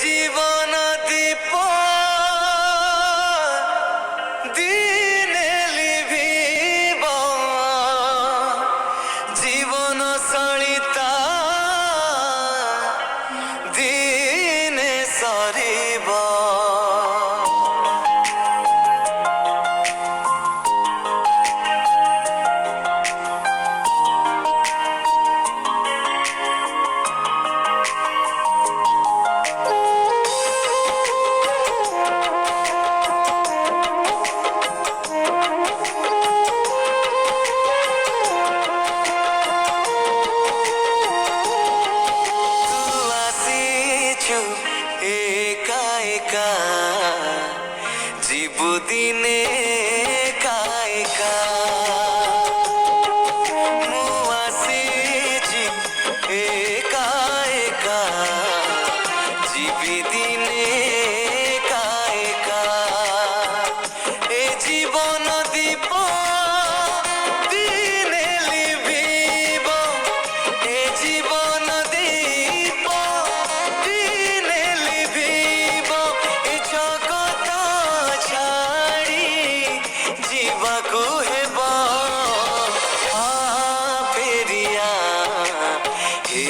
জীবন দীপ দিনে লিভিব জীবন সলিতা দিনে সরিব एका एका जीव दिने एका एका मु आसीछि एका एका जीवी दिने एका एका ए जीवन दीप दिने लिभिब ए जीवन दीप दिने लिभिब ए जगत छाड़ी जीवाकू हेब फेरिया हे